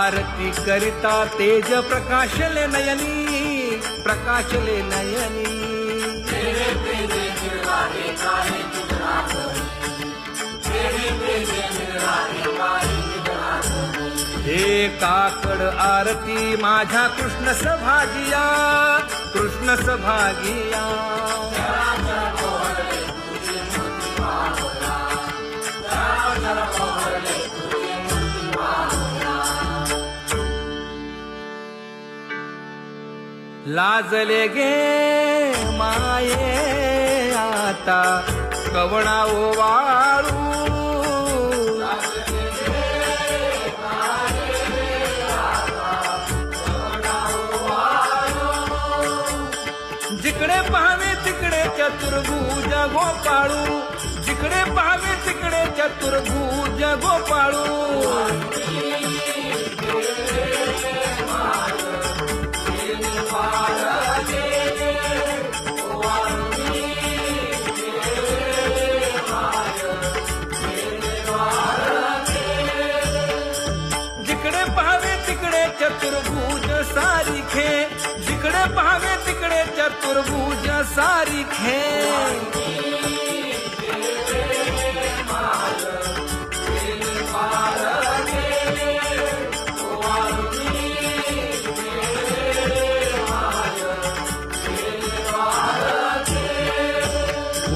आरती करिता तेज प्रकाशले नयनी, प्रकाशले नयनी. हे काकड आरती माझ्या कृष्ण सभागिया, कृष्ण सभागिया. लाजले गे माये आता कवणा ओवाळू, जिकडे पाहावे तिकडे चतुर्भुज गोपाळू, जिकडे पाहावे तिकडे चतुर्भुज गोपाळू. जिकडे पाहावे तिकडे चतुर्भुज सारिखे, जिकडे पाहावे तिकडे चतुर्भुज सारिखे.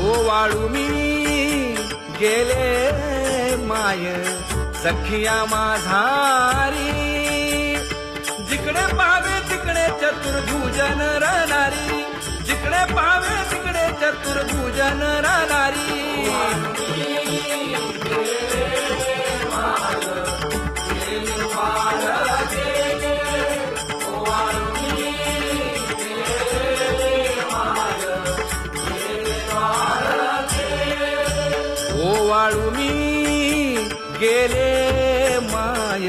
ओवाळू मी गेले माय सखिया माझारी, जिकडे पाहावे तिकडे चतुर्भुज नरनारी, जिकडे पाहावे तिकडे चतुर्भुज नरनारी. ओवाळू मी गेले माय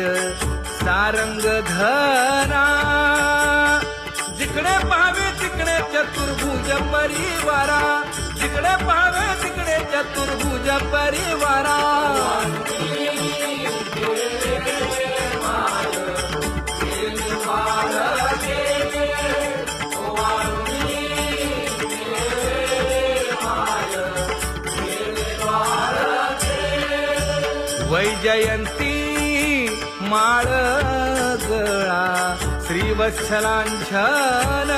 सारंग धरा, जिकडे पाहावे तिकडे चतुर्भुज परिवारा, जिकडे पाहावे तिकडे चतुर्भुज परिवारा. वैजयंती माळ गळा श्रीवत्सलांछन,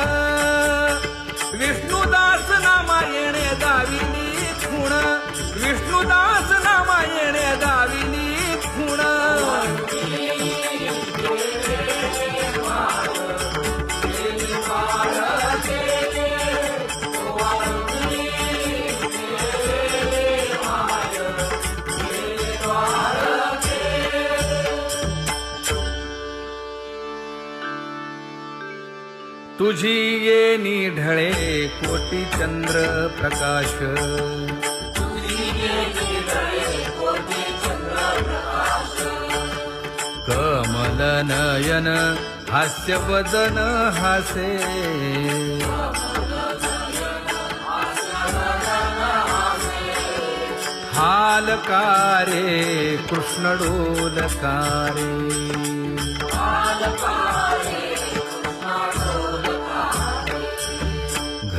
विष्णुदास नामायणे दाविनी खूण, विष्णुदास नामायणे दाविनी खूण. तुझी येणी ढळे कोटी चंद्र प्रकाश, कमल नयन हास्य वदन हासे, हालकारे कृष्ण डोलकारे.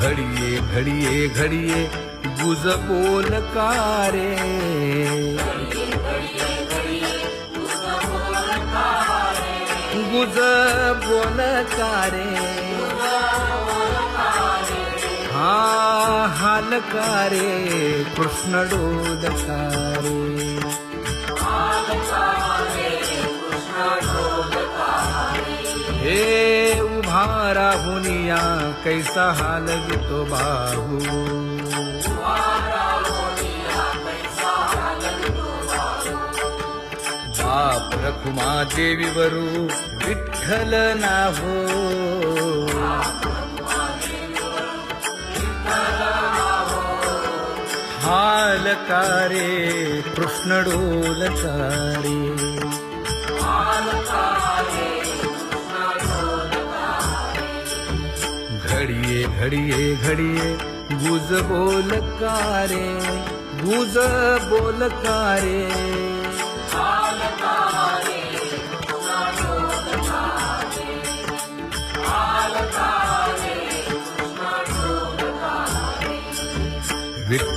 घडिये घडिये घडिये गुज बोलकारे, गुज बोलकारे. हा हालकारे कृष्ण डोलकारे. हे उभा राहुनिया कैसा हालवितो बाहू, बाप रखुमा देवी वरू विठ्ठल नाहो, हालकारे कृष्ण डोलकारे. घडिये घडिये घडिये गुज बोलकारे, गुज बोलकारे.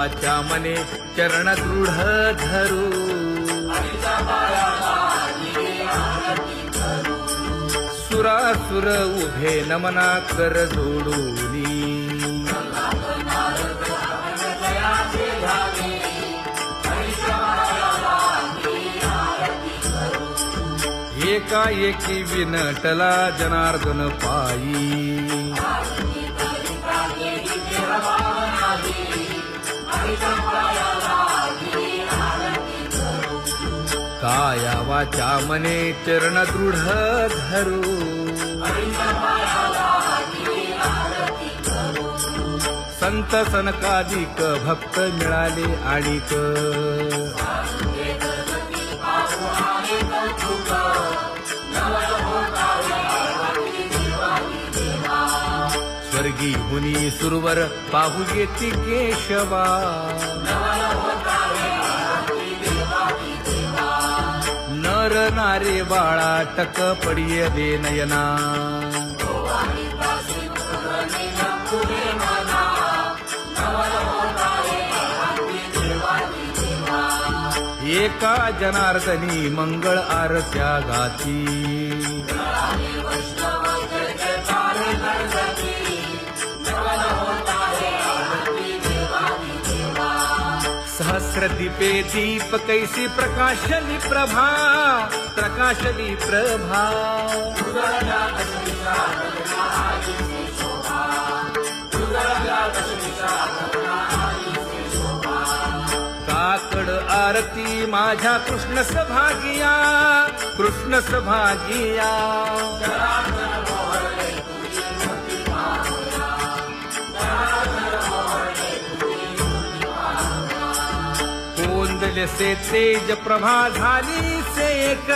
वाचा मने चरण दृढ धरू सुरासुर उभे नमना कर जोडूनी एकाएकी विनटला जनार्दन पायी काया वाचा मने चरण दृढ धरू संत सनकादिक भक्त मिळाले आणिक स्वर्गी हुनी सुरवर पाहू येती केशवा नर नारे बाळा टक पडिये दे नयना एका जनार्दनी मंगळ आरत्या गाती सहस्र दीपे दीप कैसी प्रकाशली प्रभा प्रकाशली प्रभा काकड आरती माझ्या कृष्ण सभागिया कृष्ण सभागिया कोंदले से तेज प्रभा झाली से एक